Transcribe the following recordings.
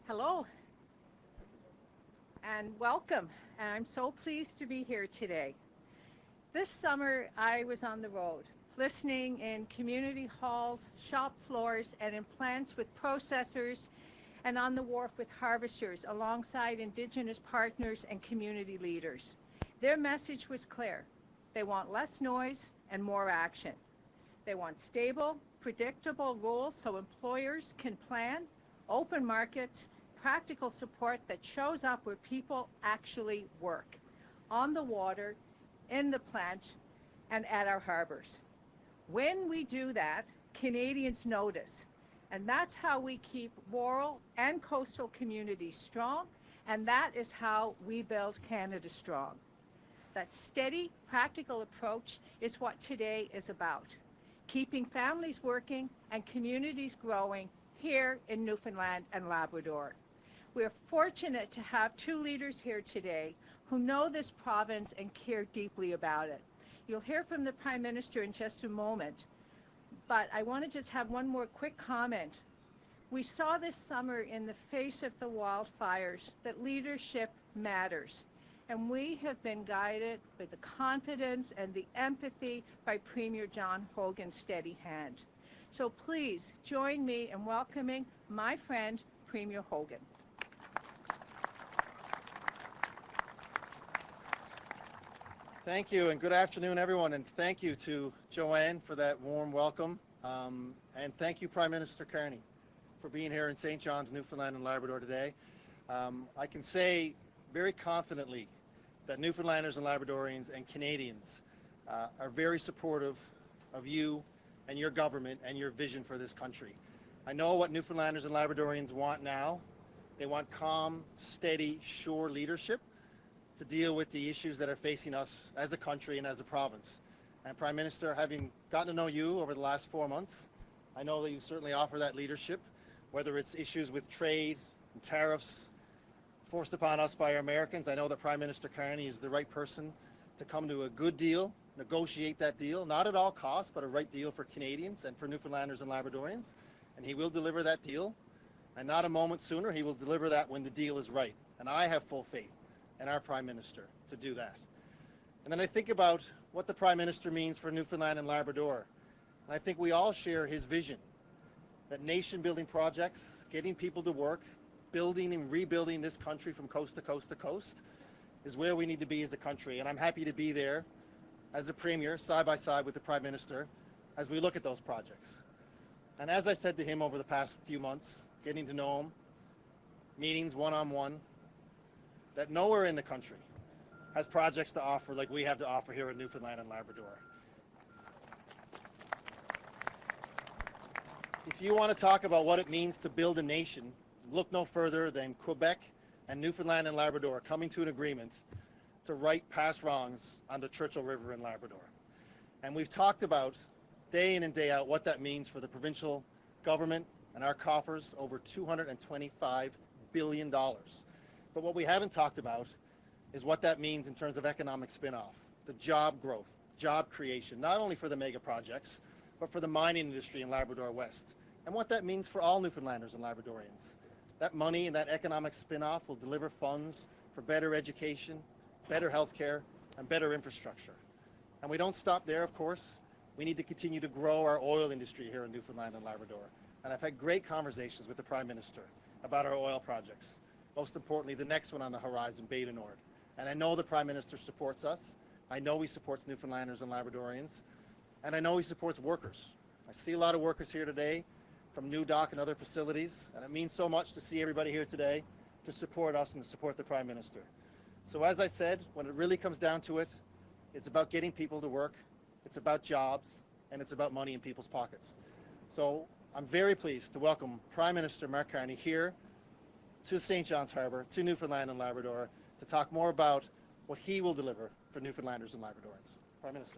Hello and welcome. And I'm so pleased to be here today. This summer, I was on the road, listening in community halls, shop floors, and in plants with processors, and on the wharf with harvesters, alongside Indigenous partners and community leaders. Their message was clear. They want less noise and more action. They want stable, predictable rules so employers can plan, open markets, practical support that shows up where people actually work, on the water, in the plant, and at our harbors. When we do that, Canadians notice. And that's how we keep rural and coastal communities strong, and that is how we build Canada strong. That steady, practical approach is what today is about. Keeping families working and communities growing here in Newfoundland and Labrador. We are fortunate to have two leaders here today who know this province and care deeply about it. You'll hear from the Prime Minister in just a moment, but I want to just have one more quick comment. We saw this summer in the face of the wildfires that leadership matters, and we have been guided with the confidence and the empathy by Premier John Hogan's steady hand. So please join me in welcoming my friend, Premier Hogan. Thank you, and good afternoon, everyone, and thank you to Joanne for that warm welcome, and thank you, Prime Minister Carney, for being here in St. John's, Newfoundland and Labrador today. I can say very confidently that Newfoundlanders and Labradorians and Canadians are very supportive of you and your government and your vision for this country. I know what Newfoundlanders and Labradorians want now. They want calm, steady, sure leadership to deal with the issues that are facing us as a country and as a province. And Prime Minister, having gotten to know you over the last 4 months, I know that you certainly offer that leadership, whether it's issues with trade and tariffs forced upon us by our Americans. I know that Prime Minister Carney is the right person to come to a good deal, negotiate that deal, not at all costs, but a right deal for Canadians and for Newfoundlanders and Labradorians. And he will deliver that deal, and not a moment sooner. He will deliver that when the deal is right. And I have full faith in our Prime Minister to do that. And then I think about what the Prime Minister means for Newfoundland and Labrador. And I think we all share his vision that nation-building projects, getting people to work, building and rebuilding this country from coast to coast to coast is where we need to be as a country. And I'm happy to be there as a Premier, side by side with the Prime Minister, as we look at those projects. And as I said to him over the past few months, getting to know him, meetings one-on-one, that nowhere in the country has projects to offer like we have to offer here in Newfoundland and Labrador. If you want to talk about what it means to build a nation, look no further than Quebec and Newfoundland and Labrador coming to an agreement to right past wrongs on the Churchill River in Labrador. And we've talked about day in and day out what that means for the provincial government and our coffers, over $225 billion. But what we haven't talked about is what that means in terms of economic spin-off, the job growth, job creation, not only for the mega projects, but for the mining industry in Labrador West, and what that means for all Newfoundlanders and Labradorians. That money and that economic spin-off will deliver funds for better education, better healthcare, and better infrastructure. And we don't stop there, of course. We need to continue to grow our oil industry here in Newfoundland and Labrador. And I've had great conversations with the Prime Minister about our oil projects. Most importantly, the next one on the horizon, Beta Nord. And I know the Prime Minister supports us. I know he supports Newfoundlanders and Labradorians. And I know he supports workers. I see a lot of workers here today from New Dock and other facilities, and it means so much to see everybody here today to support us and to support the Prime Minister. So as I said, when it really comes down to it, it's about getting people to work, it's about jobs, and it's about money in people's pockets. So I'm very pleased to welcome Prime Minister Mark Carney here to St. John's Harbour, to Newfoundland and Labrador, to talk more about what he will deliver for Newfoundlanders and Labradorians. Prime Minister.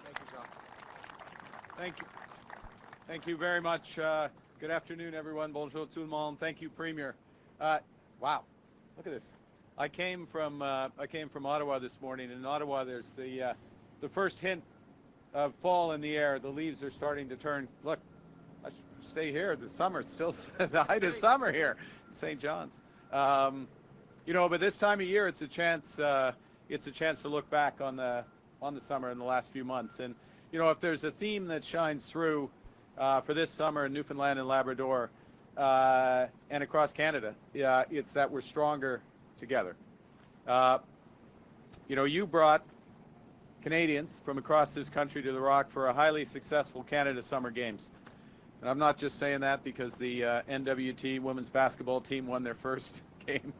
Thank you, John. Thank you. Thank you very much. Good afternoon, everyone. Bonjour tout le monde. Thank you, Premier. Wow, look at this. I came from Ottawa this morning. In Ottawa, there's the first hint of fall in the air. The leaves are starting to turn. Look, I should stay here this summer. It's still the height of summer here in St. John's. You know, but this time of year, it's a chance. It's a chance to look back on the summer in the last few months. And you know, if there's a theme that shines through for this summer in Newfoundland and Labrador and across Canada, it's that we're stronger together. You know, you brought Canadians from across this country to the Rock for a highly successful Canada Summer Games. And I'm not just saying that because the NWT women's basketball team won their first game.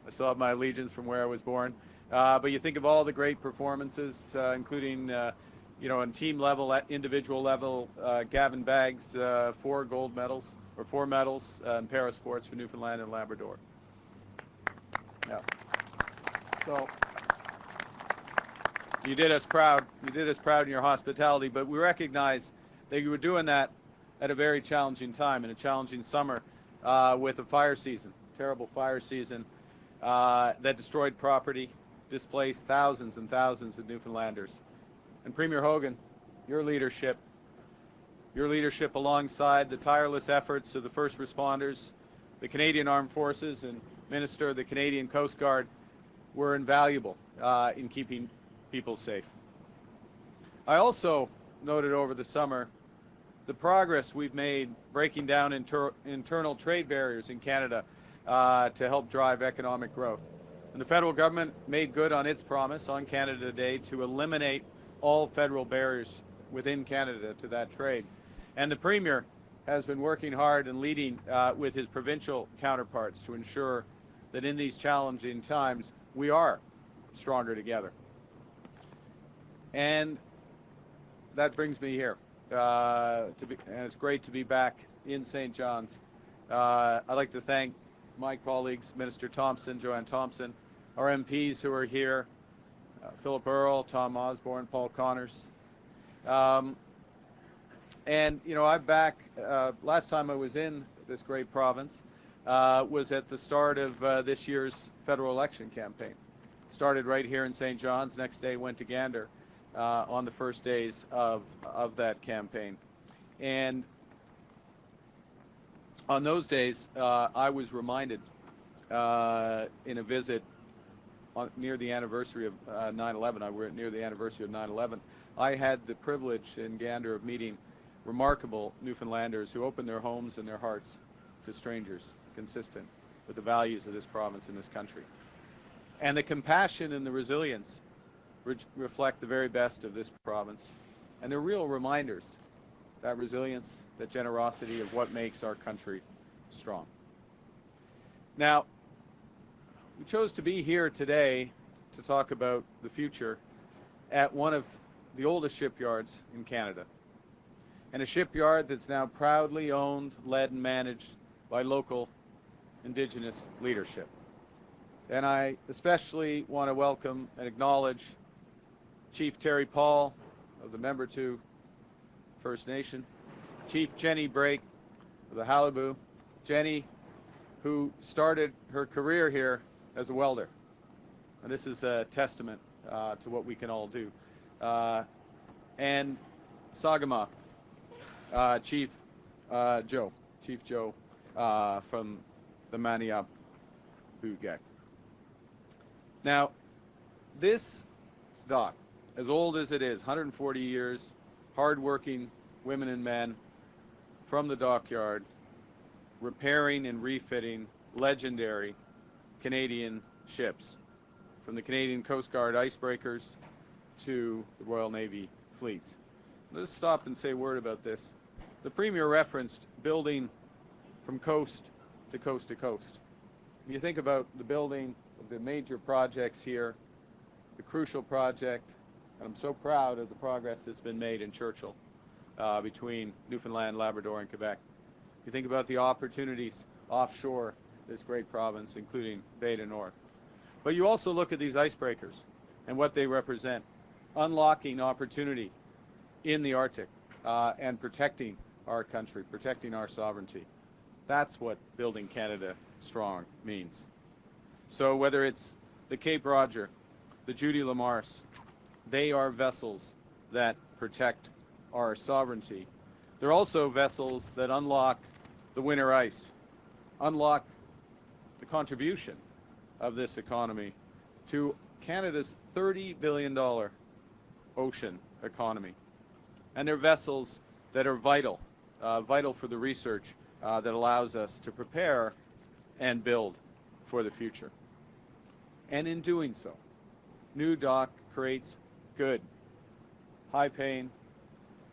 I still have my allegiance from where I was born. But you think of all the great performances, including, you know, on team level, at individual level, Gavin Baggs, 4 gold medals, or 4 medals in para sports for Newfoundland and Labrador. Yeah. So you did us proud. You did us proud in your hospitality, but we recognize that you were doing that at a very challenging time, in a challenging summer with a fire season, terrible fire season that destroyed property, displaced thousands and thousands of Newfoundlanders. And Premier Hogan, your leadership alongside the tireless efforts of the first responders, the Canadian Armed Forces, and Minister of the Canadian Coast Guard were invaluable in keeping people safe. I also noted over the summer the progress we've made breaking down internal trade barriers in Canada to help drive economic growth. And the federal government made good on its promise on Canada Day to eliminate all federal barriers within Canada to that trade. And the Premier has been working hard and leading with his provincial counterparts to ensure that in these challenging times we are stronger together. And that brings me here. And it's great to be back in St. John's. I'd like to thank my colleagues, Minister Thompson, Joanne Thompson, our MPs who are here, Philip Earle, Tom Osborne, Paul Connors. And, you know, I'm back, last time I was in this great province was at the start of this year's federal election campaign. Started right here in St. John's, next day went to Gander on the first days of that campaign. And on those days, I was reminded in a visit near the anniversary of 9/11, we're near the anniversary of 9/11, I had the privilege in Gander of meeting remarkable Newfoundlanders who opened their homes and their hearts to strangers, consistent with the values of this province and this country. And the compassion and the resilience reflect the very best of this province. And they're real reminders, that resilience, that generosity of what makes our country strong. Now, we chose to be here today to talk about the future at one of the oldest shipyards in Canada. And a shipyard that's now proudly owned, led, and managed by local Indigenous leadership. And I especially want to welcome and acknowledge Chief Terry Paul of the Member 2 First Nation, Chief Jenny Brake of the Halibut. Jenny, who started her career here as a welder. And this is a testament to what we can all do. And Sagama, Chief Joe from the Maniap Bugak. Now, this dock, as old as it is, 140 years, hard-working women and men from the dockyard, repairing and refitting legendary Canadian ships, from the Canadian Coast Guard icebreakers to the Royal Navy fleets. Let's stop and say a word about this. The Premier referenced building from coast to coast to coast. When you think about the building of the major projects here, the crucial project, and I'm so proud of the progress that's been made in Churchill between Newfoundland, Labrador, and Quebec. You think about the opportunities offshore this great province, including Bay du Nord. But you also look at these icebreakers and what they represent, unlocking opportunity in the Arctic and protecting our country, protecting our sovereignty. That's what building Canada strong means. So whether it's the Cape Roger, the Judy Lamars, they are vessels that protect our sovereignty, They're also vessels that unlock the winter ice, unlock the contribution of this economy to Canada's $30 billion ocean economy. And they're vessels that are vital, vital for the research that allows us to prepare and build for the future. And in doing so, New Dock creates good, high-paying,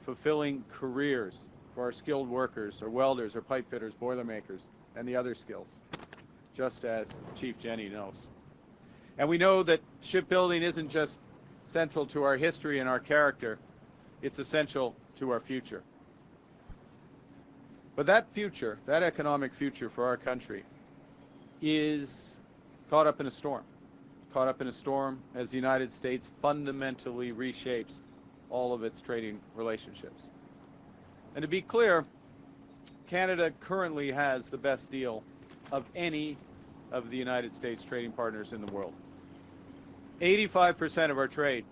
fulfilling careers for our skilled workers, our welders, our pipe fitters, boilermakers, and the other skills, just as Chief Jenny knows. And we know that shipbuilding isn't just central to our history and our character, it's essential to our future. But that future, that economic future for our country, is caught up in a storm. Caught up in a storm as the United States fundamentally reshapes all of its trading relationships. And to be clear, Canada currently has the best deal of any of the United States trading partners in the world. 85% of our trade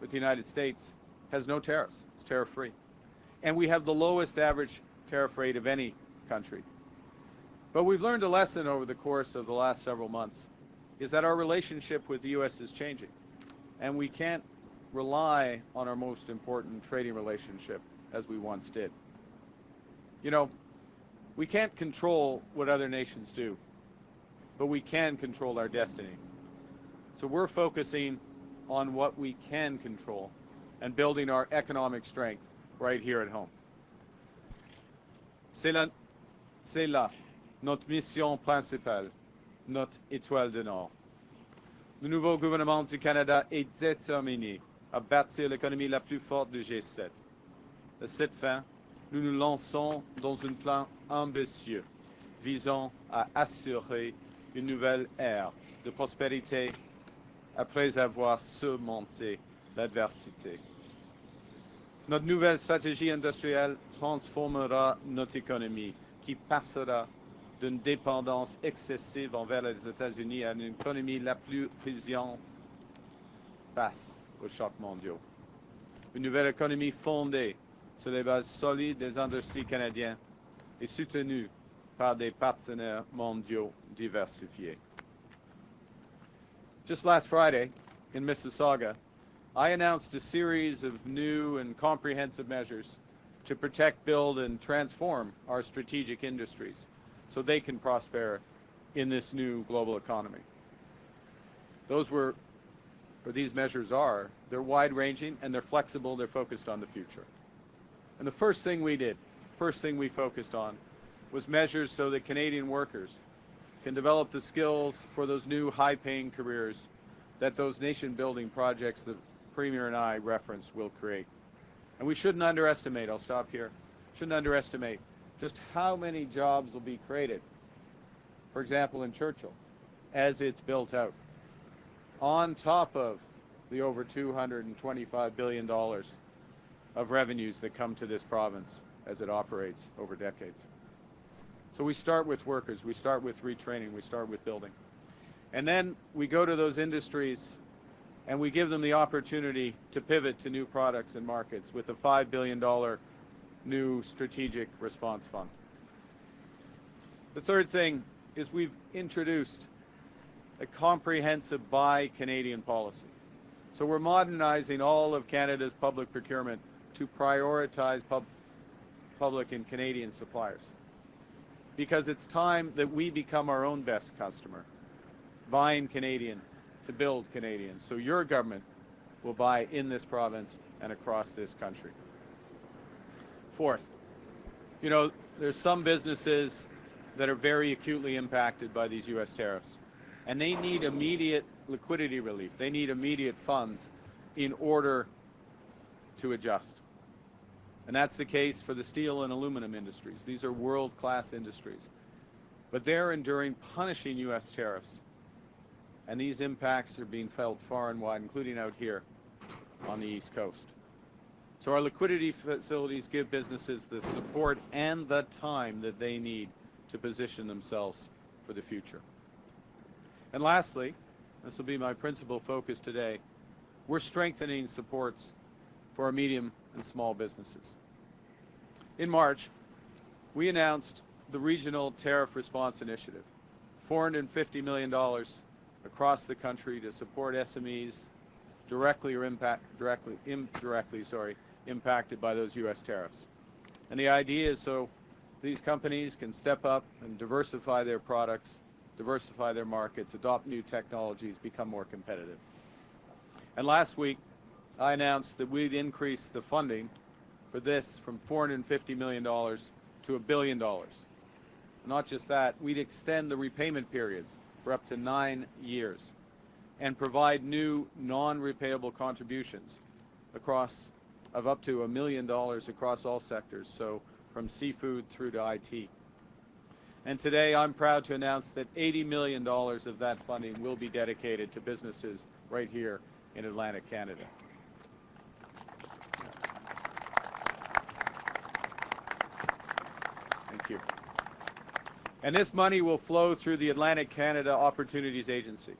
with the United States has no tariffs. It's tariff-free. And we have the lowest average tariff rate of any country. But we've learned a lesson over the course of the last several months, is that our relationship with the U.S. is changing. And we can't rely on our most important trading relationship as we once did. You know, we can't control what other nations do, but we can control our destiny. So we're focusing on what we can control and building our economic strength right here at home. C'est là notre mission principale, notre étoile de Nord. Le nouveau gouvernement du Canada est déterminé à bâtir l'économie la plus forte du G7. À cette fin, nous nous lançons dans un plan ambitieux visant à assurer une nouvelle ère de prospérité après avoir surmonté l'adversité. Notre nouvelle stratégie industrielle transformera notre économie, qui passera d'une dépendance excessive envers les États-Unis à une économie la plus résiliente face aux chocs mondiaux. Une nouvelle économie fondée sur les bases solides des industries canadiennes et soutenue par des partenaires mondiaux diversifiés. Just last Friday, in Mississauga, I announced a series of new and comprehensive measures to protect, build, and transform our strategic industries so they can prosper in this new global economy. These measures are, they're wide-ranging and they're flexible, they're focused on the future. And the first thing we focused on was measures so that Canadian workers can develop the skills for those new high-paying careers that those nation-building projects the Premier and I referenced will create. And we shouldn't underestimate, I'll stop here, shouldn't underestimate just how many jobs will be created, for example, in Churchill, as it's built out, on top of the over $225 billion of revenues that come to this province as it operates over decades. So we start with workers, we start with retraining, we start with building. And then we go to those industries and we give them the opportunity to pivot to new products and markets with a $5 billion new strategic response fund. The third thing is we've introduced a comprehensive Buy Canadian policy. So we're modernizing all of Canada's public procurement to prioritize public and Canadian suppliers. Because it's time that we become our own best customer, buying Canadian to build Canadian. So your government will buy in this province and across this country. Fourth, you know, there's some businesses that are very acutely impacted by these U.S. tariffs, and they need immediate liquidity relief. They need immediate funds in order to adjust. And that's the case for the steel and aluminum industries. These are world-class industries. But they're enduring punishing U.S. tariffs. And these impacts are being felt far and wide, including out here on the East Coast. So our liquidity facilities give businesses the support and the time that they need to position themselves for the future. And lastly, this will be my principal focus today, we're strengthening supports for our medium and small businesses. In March, we announced the Regional Tariff Response Initiative, $450 million across the country to support SMEs directly or indirectly impacted by those U.S. tariffs. And the idea is so these companies can step up and diversify their products, diversify their markets, adopt new technologies, become more competitive. And last week, I announced that we'd increase the funding for this from $450 million to $1 billion. Not just that, we'd extend the repayment periods for up to 9 years and provide new non-repayable contributions of up to $1 million across all sectors, so from seafood through to IT. And today I'm proud to announce that $80 million of that funding will be dedicated to businesses right here in Atlantic Canada. Thank you. And this money will flow through the Atlantic Canada Opportunities Agency.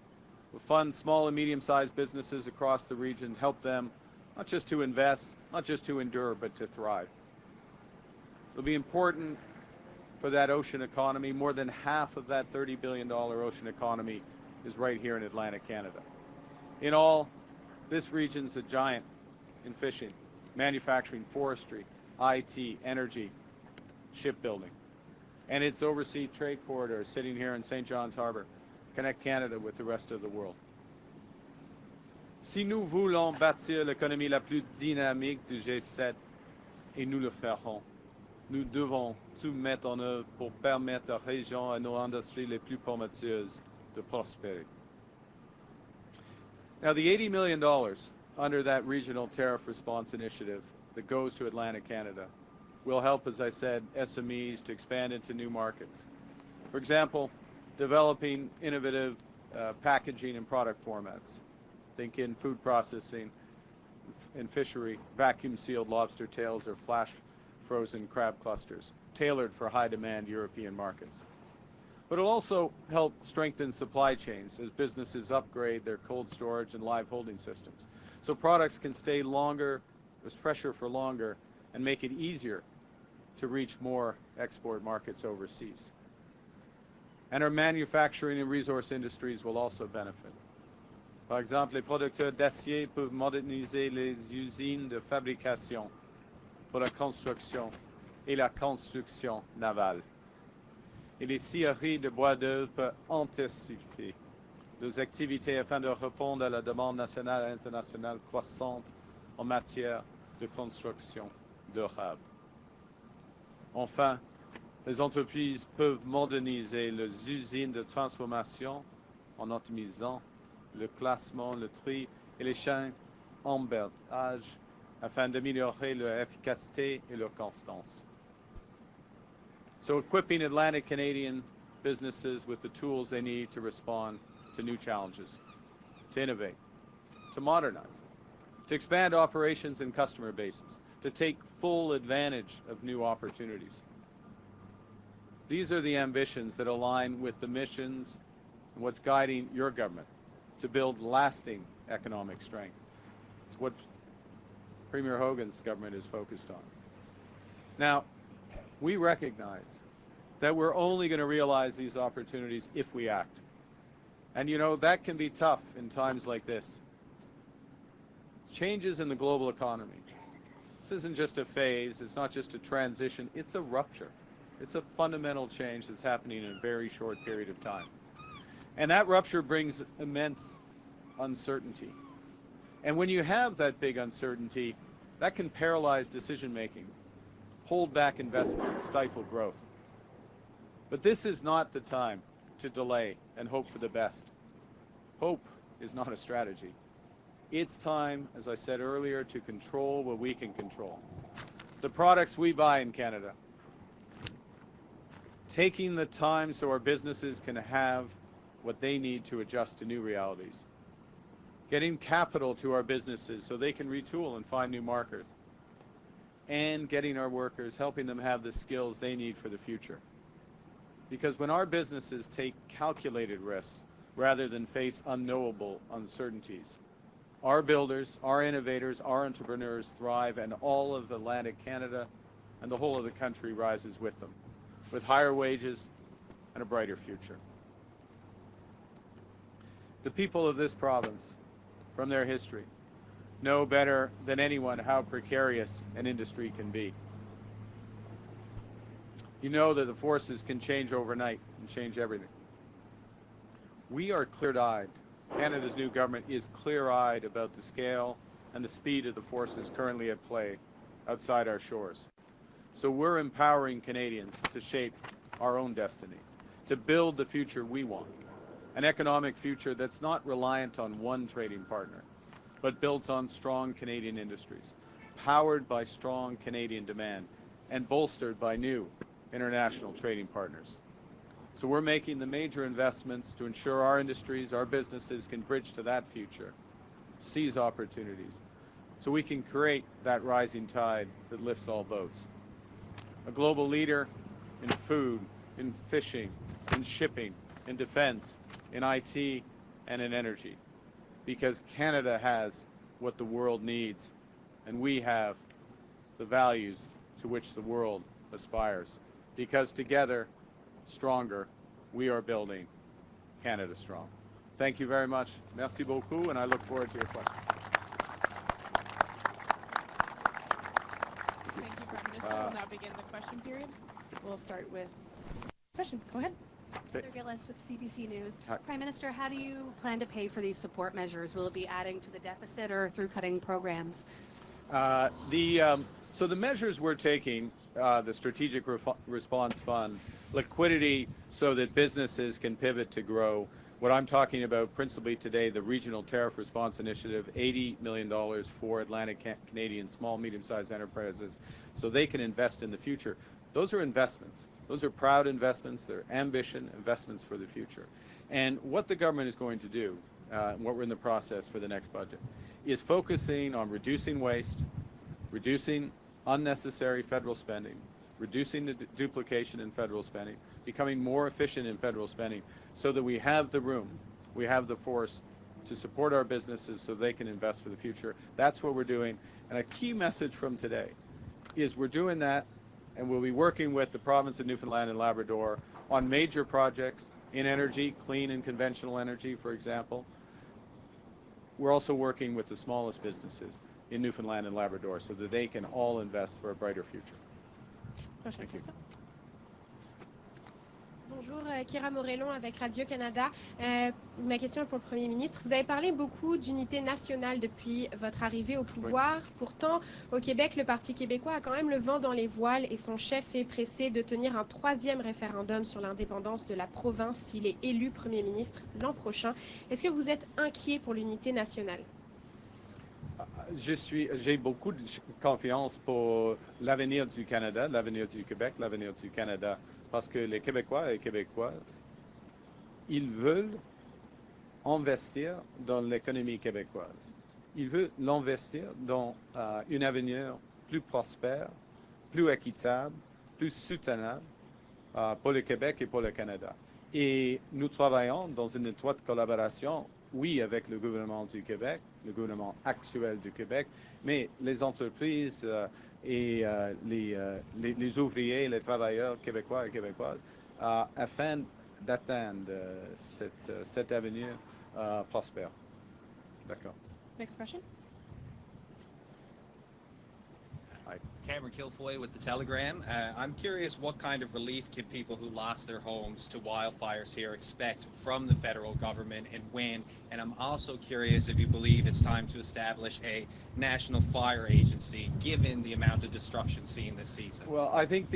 We'll fund small and medium-sized businesses across the region, help them not just to invest, not just to endure, but to thrive. It'll be important for that ocean economy. More than half of that $30 billion ocean economy is right here in Atlantic Canada. In all, this region's a giant in fishing, manufacturing, forestry, IT, energy, shipbuilding. And its overseas trade corridor sitting here in St. John's Harbor connect Canada with the rest of the world. Si nous voulons bâtir l'économie la plus dynamique du G7, et nous le ferons, nous devons tout mettre en œuvre pour permettre à la région et nos industries les plus prometteuses de prospérer. Now, the $80 million under that Regional Tariff Response Initiative that goes to Atlantic Canada will help, as I said, SMEs to expand into new markets. For example, developing innovative packaging and product formats. Think in food processing, in fishery, vacuum-sealed lobster tails or flash-frozen crab clusters, tailored for high-demand European markets. But it'll also help strengthen supply chains as businesses upgrade their cold storage and live holding systems, so products can stay longer, fresher for longer, and make it easier to reach more export markets overseas. And our manufacturing and resource industries will also benefit. Par exemple, les producteurs d'acier peuvent moderniser les usines de fabrication pour la construction et la construction navale. Et les scieries de bois d'œuvre peuvent intensifier leurs activités afin de répondre à la demande nationale et internationale croissante en matière de construction durable. Enfin, les entreprises peuvent moderniser leurs usines de transformation en optimisant le classement, le tri et les chaînes d'emballage afin d'améliorer leur efficacité et leur constance. So equipping Atlantic Canadian businesses with the tools they need to respond to new challenges, to innovate, to modernize, to expand operations and customer bases, to take full advantage of new opportunities. These are the ambitions that align with the missions and what's guiding your government to build lasting economic strength. It's what Premier Hogan's government is focused on. Now, we recognize that we're only going to realize these opportunities if we act. And you know, that can be tough in times like this. Changes in the global economy. This isn't just a phase, it's not just a transition, it's a rupture. It's a fundamental change that's happening in a very short period of time. And that rupture brings immense uncertainty. And when you have that big uncertainty, that can paralyze decision-making, hold back investment, stifle growth. But this is not the time to delay and hope for the best. Hope is not a strategy. It's time, as I said earlier, to control what we can control. The products we buy in Canada. Taking the time so our businesses can have what they need to adjust to new realities. Getting capital to our businesses so they can retool and find new markets. And getting our workers, helping them have the skills they need for the future. Because when our businesses take calculated risks rather than face unknowable uncertainties, our builders, our innovators, our entrepreneurs thrive, and all of Atlantic Canada and the whole of the country rises with them, with higher wages and a brighter future. The people of this province, from their history, know better than anyone how precarious an industry can be. You know that the forces can change overnight and change everything. We are clear-eyed. Canada's new government is clear-eyed about the scale and the speed of the forces currently at play outside our shores. So we're empowering Canadians to shape our own destiny, to build the future we want, an economic future that's not reliant on one trading partner, but built on strong Canadian industries, powered by strong Canadian demand, and bolstered by new international trading partners. So we're making the major investments to ensure our industries, our businesses can bridge to that future, seize opportunities, so we can create that rising tide that lifts all boats. A global leader in food, in fishing, in shipping, in defense, in IT, and in energy. Because Canada has what the world needs, and we have the values to which the world aspires. Because together, stronger, we are building Canada strong. Thank you very much. Merci beaucoup, and I look forward to your questions. Thank you, Prime Minister. We'll now begin the question period. We'll start with question. Go ahead. Heather Gillis with CBC News. Hi. Prime Minister, how do you plan to pay for these support measures? Will it be adding to the deficit or through cutting programs? So the measures we're taking, the Strategic Response Fund, liquidity so that businesses can pivot to grow. What I'm talking about principally today, the Regional Tariff Response Initiative, $80 million for Atlantic Canadian small, medium-sized enterprises so they can invest in the future. Those are investments. Those are proud investments. They're ambition investments for the future. And what the government is going to do, what we're in the process for the next budget, is focusing on reducing waste, reducing unnecessary federal spending, reducing the duplication in federal spending, becoming more efficient in federal spending so that we have the room, we have the force to support our businesses so they can invest for the future. That's what we're doing. And a key message from today is we're doing that, and we'll be working with the province of Newfoundland and Labrador on major projects in energy, clean and conventional energy, for example. We're also working with the smallest businesses in Newfoundland and Labrador so that they can all invest for a brighter future. Prochaine question. Bonjour, Kira Morellon avec Radio-Canada. Ma question est pour le Premier ministre. Vous avez parlé beaucoup d'unité nationale depuis votre arrivée au pouvoir. Oui. Pourtant, au Québec, le Parti québécois a quand même le vent dans les voiles et son chef est pressé de tenir un 3e référendum sur l'indépendance de la province s'il est élu Premier ministre l'an prochain. Est-ce que vous êtes inquiet pour l'unité nationale? J'ai beaucoup de confiance pour l'avenir du Canada, l'avenir du Québec, l'avenir du Canada, parce que les Québécois et Québécoises, ils veulent investir dans l'économie québécoise. Ils veulent l'investir dans un avenir plus prospère, plus équitable, plus soutenable pour le Québec et pour le Canada. Et nous travaillons dans une étroite collaboration, oui, avec le gouvernement du Québec, le gouvernement actuel du Québec, mais les entreprises et les ouvriers, les travailleurs québécois et québécoises, afin d'atteindre cet avenir prospère. D'accord. Next question. Cameron Kilfoy with The Telegram. I'm curious what kind of relief can people who lost their homes to wildfires here expect from the federal government and when? And I'm also curious if you believe it's time to establish a national fire agency given the amount of destruction seen this season. Well, I think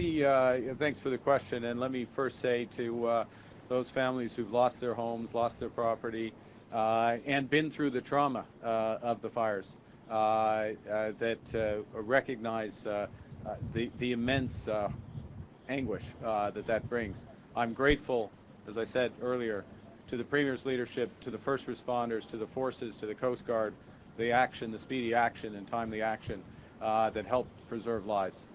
thanks for the question, and let me first say to those families who've lost their homes, lost their property, and been through the trauma of the fires, that recognize the immense anguish that brings. I'm grateful, as I said earlier, to the Premier's leadership, to the first responders, to the forces, to the Coast Guard, the action, the speedy action and timely action that helped preserve lives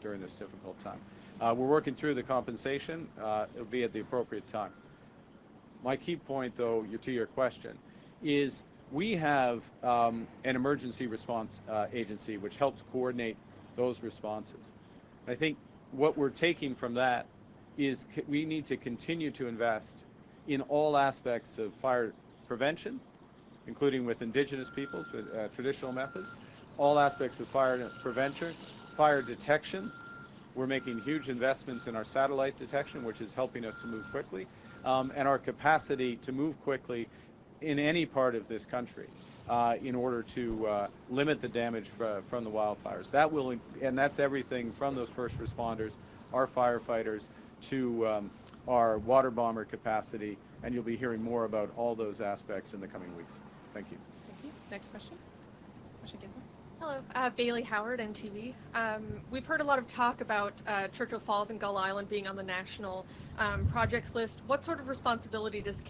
during this difficult time. We're working through the compensation. It'll be at the appropriate time. My key point, though, to your question, is we have an emergency response agency which helps coordinate those responses. I think what we're taking from that is we need to continue to invest in all aspects of fire prevention, including with indigenous peoples, with traditional methods, all aspects of fire prevention, fire detection. We're making huge investments in our satellite detection, which is helping us to move quickly, and our capacity to move quickly in any part of this country in order to limit the damage from the wildfires. That will, and that's everything from those first responders, our firefighters, to our water bomber capacity, and you'll be hearing more about all those aspects in the coming weeks. Thank you. Thank you. Next question. Question Gizmo. Hello, Bailey Howard, NTV. We've heard a lot of talk about Churchill Falls and Gull Island being on the national projects list. What sort of responsibility does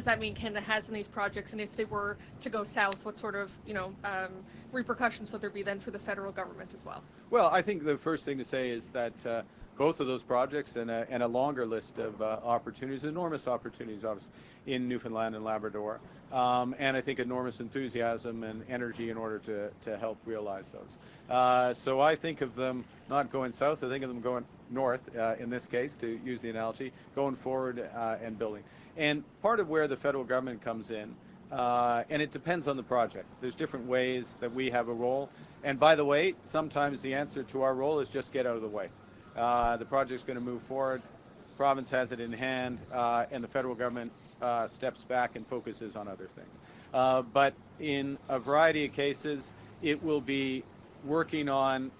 that mean Canada has in these projects? And if they were to go south, what sort of repercussions would there be then for the federal government as well? Well, I think the first thing to say is that both of those projects and a longer list of opportunities, enormous opportunities, obviously, in Newfoundland and Labrador, and I think enormous enthusiasm and energy in order to help realize those. So I think of them not going south, I think of them going north, in this case, to use the analogy, going forward and building. And part of where the federal government comes in, and it depends on the project. There's different ways that we have a role. And by the way, sometimes the answer to our role is just get out of the way. The project's going to move forward, province has it in hand, and the federal government steps back and focuses on other things. But in a variety of cases, it will be working on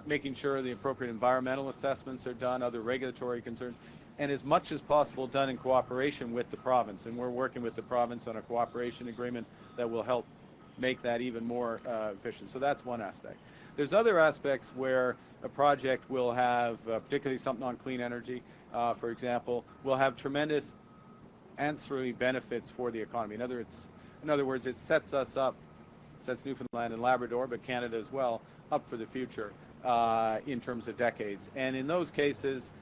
making sure the appropriate environmental assessments are done, other regulatory concerns, and as much as possible done in cooperation with the province. And we're working with the province on a cooperation agreement that will help make that even more efficient. So that's one aspect. There's other aspects where a project will have, particularly something on clean energy, for example, will have tremendous ancillary benefits for the economy. In other words, it sets us up, sets Newfoundland and Labrador, but Canada as well, up for the future in terms of decades. And in those cases,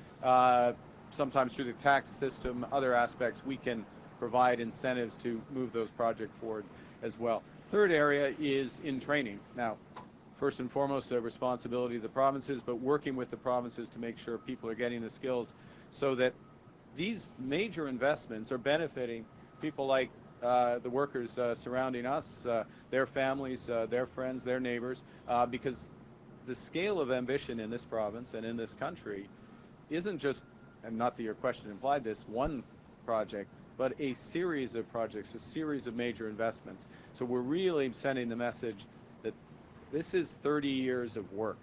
sometimes through the tax system, other aspects, we can provide incentives to move those projects forward as well. Third area is in training. Now, first and foremost, the responsibility of the provinces, but working with the provinces to make sure people are getting the skills so that these major investments are benefiting people like the workers surrounding us, their families, their friends, their neighbors, because the scale of ambition in this province and in this country isn't just, and not that your question implied this, one project, but a series of projects, a series of major investments. So we're really sending the message that this is 30 years of work.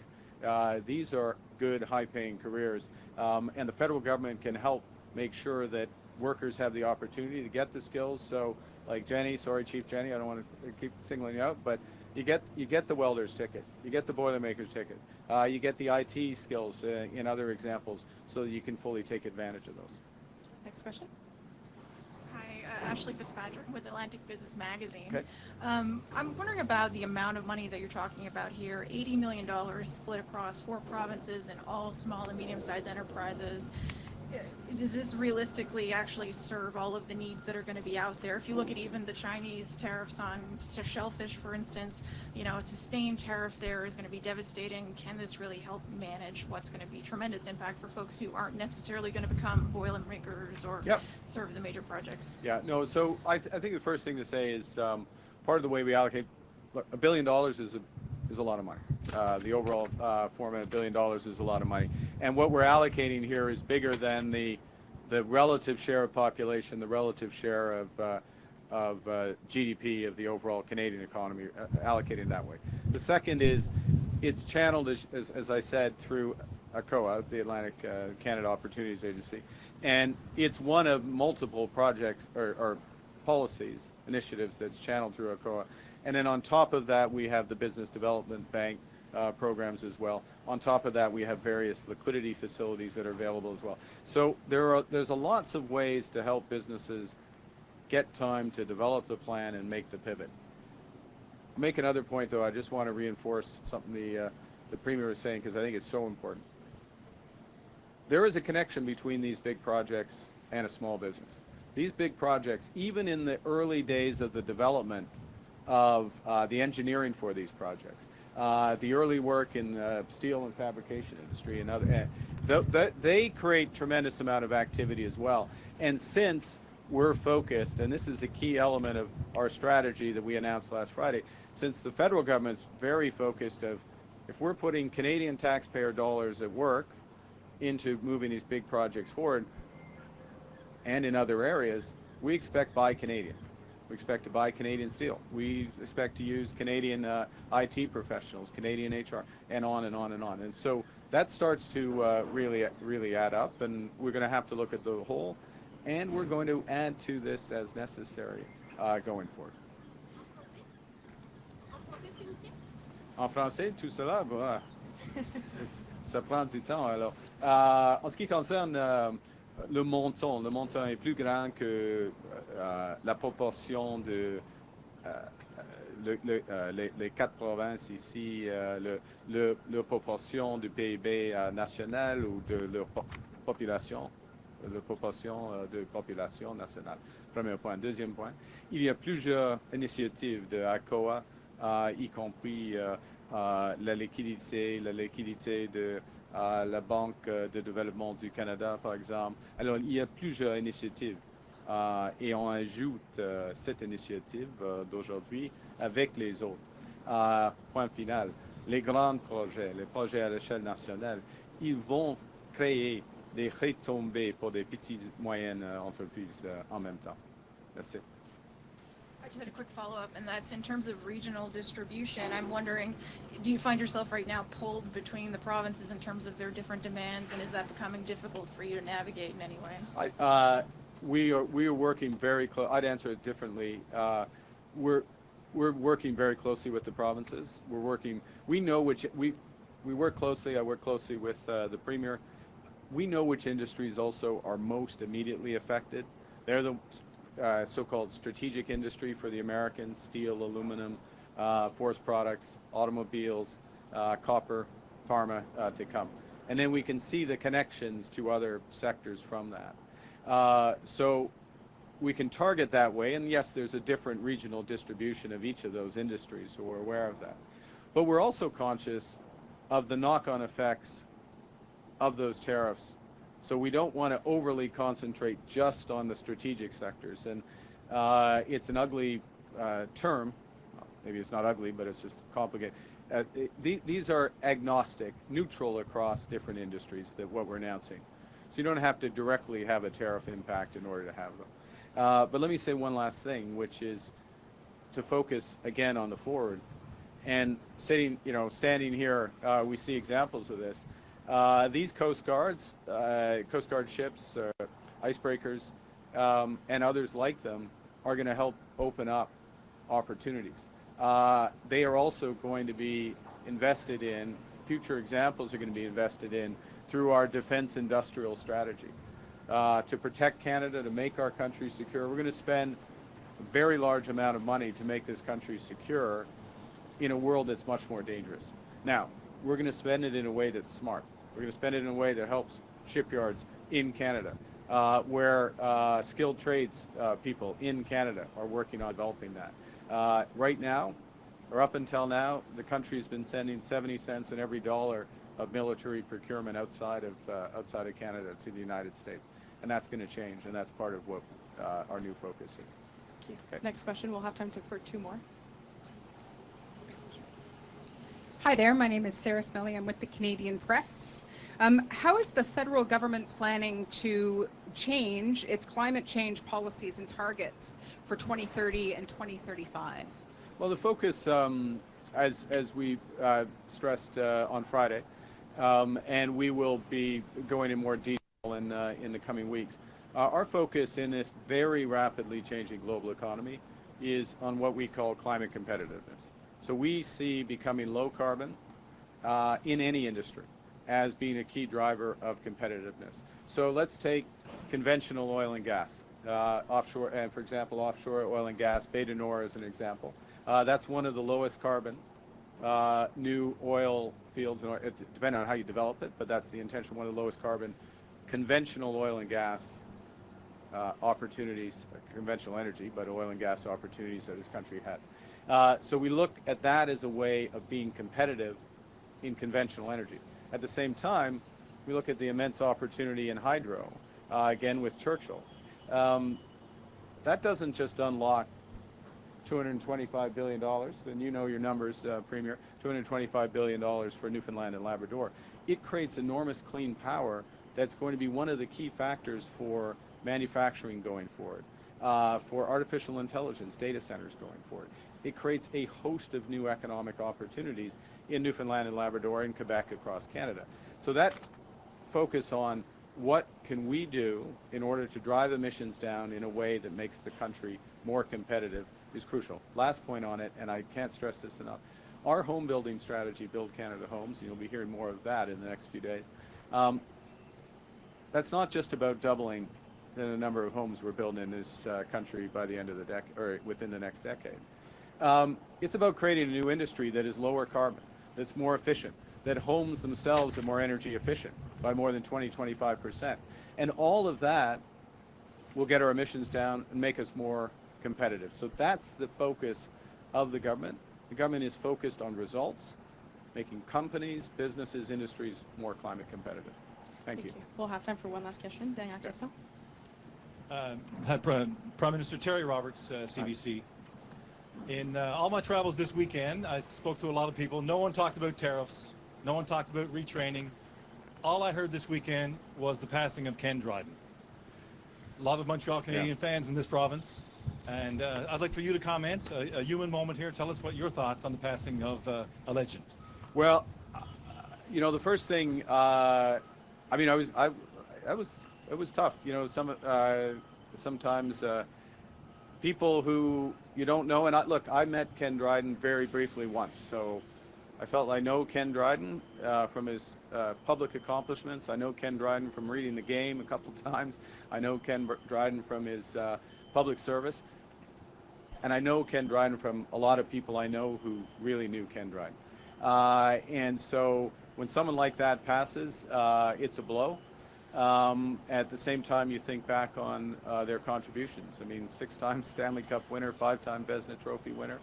These are good, high-paying careers, and the federal government can help make sure that workers have the opportunity to get the skills. So, like Jenny, sorry, Chief Jenny, I don't want to keep singling you out, but you get the welder's ticket, you get the boilermaker's ticket, you get the IT skills in other examples, so that you can fully take advantage of those. Next question. Hi, Ashley Fitzpatrick with Atlantic Business Magazine. Okay. I'm wondering about the amount of money that you're talking about here, $80 million split across 4 provinces and all small and medium-sized enterprises. Does this realistically actually serve all of the needs that are going to be out there? If you look at even the Chinese tariffs on shellfish, for instance, a sustained tariff there is going to be devastating. Can this really help manage what's going to be tremendous impact for folks who aren't necessarily going to become boilermakers or serve the major projects? Yeah, no, so I think the first thing to say is part of the way we allocate, look, $1 billion is a lot of money. The overall format, $1 billion is a lot of money. And what we're allocating here is bigger than the relative share of population, the relative share of GDP of the overall Canadian economy, allocated that way. The second is it's channeled, as I said, through ACOA, the Atlantic Canada Opportunities Agency. And it's one of multiple projects or policies, initiatives that's channeled through ACOA. And then on top of that, we have the Business Development Bank programs as well. On top of that, we have various liquidity facilities that are available as well. So there's lots of ways to help businesses get time to develop the plan and make the pivot. I'll make another point, though. I just want to reinforce something the Premier was saying, because I think it's so important. There is a connection between these big projects and a small business. These big projects, even in the early days of the development of the engineering for these projects, the early work in the steel and fabrication industry, and other, they create tremendous amount of activity as well. And since we're focused, and this is a key element of our strategy that we announced last Friday, since the federal government's very focused of, if we're putting Canadian taxpayer dollars at work into moving these big projects forward, and in other areas, we expect buy Canadian. We expect to buy Canadian steel. We expect to use Canadian IT professionals, Canadian HR, and on and on and on. And so that starts to really add up, and we're going to have to look at the whole, and we're going to add to this as necessary going forward. En français, tout cela, bah, ça prend du temps. Alors, en ce qui concerne le montant est plus grand que la proportion de les 4 provinces ici, la proportion du PIB national ou de leur population, la proportion de population nationale. Premier point. Deuxième point, il y a plusieurs initiatives de ACOA, y compris la liquidité de la Banque de développement du Canada, par exemple. Alors, il y a plusieurs initiatives et on ajoute cette initiative d'aujourd'hui avec les autres. Point final, les grands projets, les projets à l'échelle nationale, ils vont créer des retombées pour des petites et moyennes entreprises en même temps. Merci. I just had a quick follow-up, and that's in terms of regional distribution. I'm wondering, do you find yourself right now pulled between the provinces in terms of their different demands, and is that becoming difficult for you to navigate in any way? We are working very close. I'd answer it differently. We're working very closely with the provinces. We're working. We know which we work closely. I work closely with the Premier. We know which industries also are most immediately affected. They're the so-called strategic industry for the Americans: steel, aluminum, forest products, automobiles, copper, pharma to come. And then we can see the connections to other sectors from that. So we can target that way, and yes, there's a different regional distribution of each of those industries, so we're aware of that. But we're also conscious of the knock-on effects of those tariffs. So we don't want to overly concentrate just on the strategic sectors. And it's an ugly term. Maybe it's not ugly, but it's just complicated. These are agnostic, neutral across different industries, that what we're announcing. So you don't have to directly have a tariff impact in order to have them. But let me say one last thing, which is to focus again on the forward. And standing here, we see examples of this. These Coast Guard ships, icebreakers, and others like them are going to help open up opportunities. They are also going to be invested in, future examples are going to be invested in through our defense industrial strategy. To protect Canada, to make our country secure, we're going to spend a very large amount of money to make this country secure in a world that's much more dangerous. Now, we're going to spend it in a way that's smart. We're going to spend it in a way that helps shipyards in Canada, where skilled trades people in Canada are working on developing that. Right now, or up until now, the country has been sending 70 cents in every dollar of military procurement outside of Canada to the United States. And that's going to change, and that's part of what our new focus is. Thank you. Okay. Next question. We'll have time for 2 more. Hi there, my name is Sarah Smelly. I'm with the Canadian Press. How is the federal government planning to change its climate change policies and targets for 2030 and 2035? Well, the focus, as we stressed on Friday, and we will be going in more detail in the coming weeks, our focus in this very rapidly changing global economy is on what we call climate competitiveness. So we see becoming low carbon in any industry as being a key driver of competitiveness. So let's take conventional oil and gas, offshore, and for example, offshore oil and gas, Bay du Nord as an example. That's one of the lowest carbon new oil fields, depending on how you develop it, but that's the intention, one of the lowest carbon conventional oil and gas opportunities, conventional energy, but oil and gas opportunities that this country has. So we look at that as a way of being competitive in conventional energy. At the same time, we look at the immense opportunity in hydro, again with Churchill. That doesn't just unlock $225 billion, and you know your numbers, Premier, $225 billion for Newfoundland and Labrador. It creates enormous clean power that's going to be one of the key factors for manufacturing going forward, for artificial intelligence, data centers going forward. It creates a host of new economic opportunities in Newfoundland and Labrador and Quebec across Canada. So that focus on what can we do in order to drive emissions down in a way that makes the country more competitive is crucial. Last point on it, and I can't stress this enough, our home building strategy, Build Canada Homes, and you'll be hearing more of that in the next few days, that's not just about doubling the number of homes we're building in this country by the end of the decade, or within the next decade. It's about creating a new industry that is lower carbon, that's more efficient, that homes themselves are more energy efficient by more than 20-25%. And all of that will get our emissions down and make us more competitive. So that's the focus of the government. The government is focused on results, making companies, businesses, industries more climate competitive. Thank you. We'll have time for one last question. Dernière question. Prime Minister Terry Roberts, CBC. In all my travels this weekend, I spoke to a lot of people. No one talked about tariffs. No one talked about retraining. All I heard this weekend was the passing of Ken Dryden. A lot of Montreal Canadian fans in this province. And I'd like for you to comment, a human moment here. Tell us what your thoughts on the passing of a legend. Well, you know, the first thing, I mean, it was tough. You know, sometimes people who you don't know, and look, I met Ken Dryden very briefly once, so I felt I know Ken Dryden from his public accomplishments. I know Ken Dryden from reading the game a couple times. I know Ken Dryden from his public service. And I know Ken Dryden from a lot of people I know who really knew Ken Dryden. And so when someone like that passes, it's a blow. At the same time, you think back on their contributions. I mean, 6-time Stanley Cup winner, 5-time Vezina Trophy winner.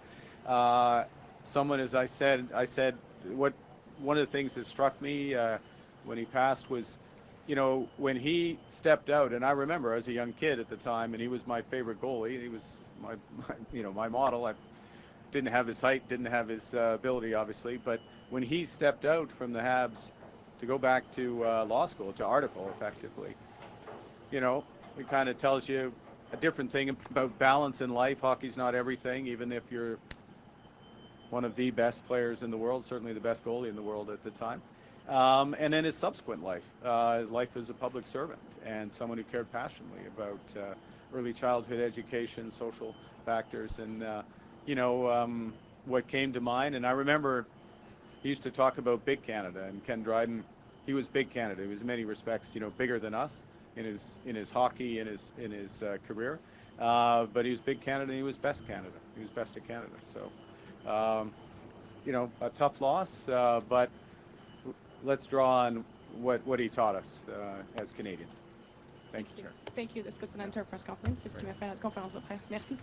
Someone, as I said, one of the things that struck me when he passed was, you know, when he stepped out, and I remember I was a young kid at the time, and he was my favorite goalie. He was my model. I didn't have his height, didn't have his ability, obviously, but when he stepped out from the Habs to go back to law school, to article, effectively, you know, it kind of tells you a different thing about balance in life. Hockey's not everything, even if you're one of the best players in the world, certainly the best goalie in the world at the time. And then his subsequent life, life as a public servant and someone who cared passionately about early childhood education, social factors, and what came to mind. And I remember he used to talk about Big Canada, and Ken Dryden, he was Big Canada. He was in many respects, you know, bigger than us in his hockey, in his career. But he was Big Canada, and he was best Canada. He was best of Canada. So, you know, a tough loss, but let's draw on what he taught us as Canadians. Thank you, Chair. Thank you. This puts an end to our press conference. C'est ce qui m'a fait notre conférence de presse. Merci.